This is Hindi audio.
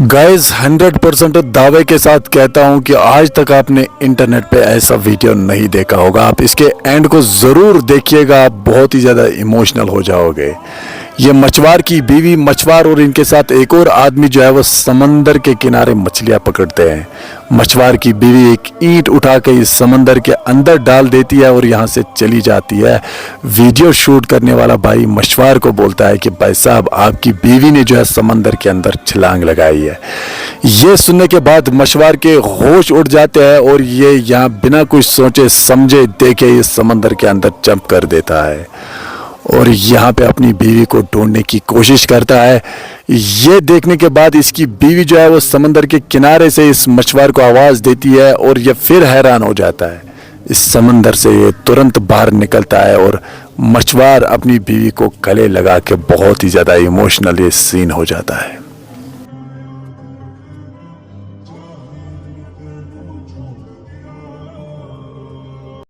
गाइस 100% दावे के साथ कहता हूं कि आज तक आपने इंटरनेट पे ऐसा वीडियो नहीं देखा होगा। आप इसके एंड को ज़रूर देखिएगा, आप बहुत ही ज़्यादा इमोशनल हो जाओगे। ये मछुआर की बीवी, मछुआर और इनके साथ एक और आदमी जो है वो समंदर के किनारे मछलियां पकड़ते हैं। मछुआर की बीवी एक ईंट उठा के इस समंदर के अंदर डाल देती है और यहाँ से चली जाती है। वीडियो शूट करने वाला भाई मछुआर को बोलता है कि भाई साहब, आपकी बीवी ने जो है समंदर के अंदर छलांग लगाई है। ये सुनने के बाद मछुआर के होश उड़ जाते हैं और ये यहाँ बिना कुछ सोचे समझे देखे इस समंदर के अंदर जंप कर देता है और यहाँ पे अपनी बीवी को ढूंढने की कोशिश करता है। ये देखने के बाद इसकी बीवी जो है वो समंदर के किनारे से इस मछुआर को आवाज़ देती है और ये फिर हैरान हो जाता है। इस समंदर से ये तुरंत बाहर निकलता है और मछुआर अपनी बीवी को गले लगा के बहुत ही ज़्यादा इमोशनल ये सीन हो जाता है।